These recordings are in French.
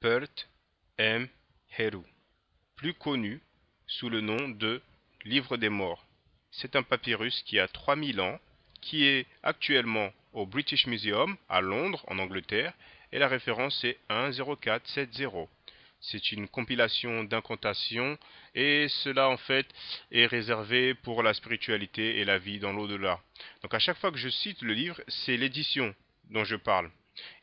Perth M. Heru, plus connu sous le nom de Livre des morts. C'est un papyrus qui a 3000 ans, qui est actuellement au British Museum à Londres, en Angleterre, et la référence est 10470. C'est une compilation d'incantations et cela en fait est réservé pour la spiritualité et la vie dans l'au-delà. Donc à chaque fois que je cite le livre, c'est l'édition dont je parle.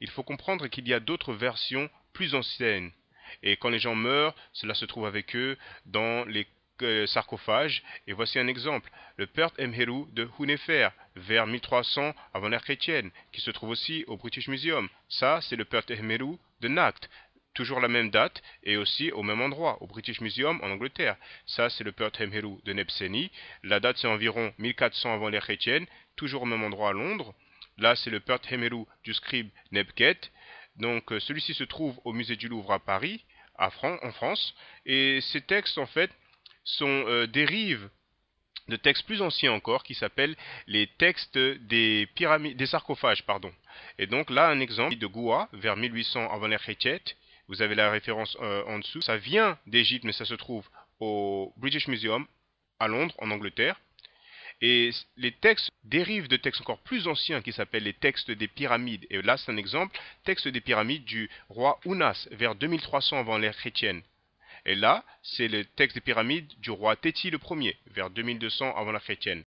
Il faut comprendre qu'il y a d'autres versions plus anciennes. Et quand les gens meurent, cela se trouve avec eux dans les sarcophages. Et voici un exemple, le Perth Emheru de Hunefer, vers 1300 avant l'ère chrétienne, qui se trouve aussi au British Museum. Ça, c'est le Perth Emheru de Nacht, toujours la même date et aussi au même endroit, au British Museum en Angleterre. Ça, c'est le Perth Emheru de Nebseni. La date, c'est environ 1400 avant l'ère chrétienne, toujours au même endroit à Londres. Là, c'est le Perth Emheru du scribe Nebket. Donc, celui-ci se trouve au musée du Louvre à Paris, en France. Et ces textes, en fait, sont dérivent de textes plus anciens encore qui s'appellent les textes des pyramides, des sarcophages, pardon. Et donc là, un exemple de Goua, vers 1800 avant l'ère chrétienne. Vous avez la référence en dessous. Ça vient d'Égypte, mais ça se trouve au British Museum à Londres, en Angleterre. Et les textes dérivent de textes encore plus anciens qui s'appellent les textes des pyramides. Et là, c'est un exemple, texte des pyramides du roi Ounas, vers 2300 avant l'ère chrétienne. Et là, c'est le texte des pyramides du roi Téti le Ier, vers 2200 avant l'ère chrétienne.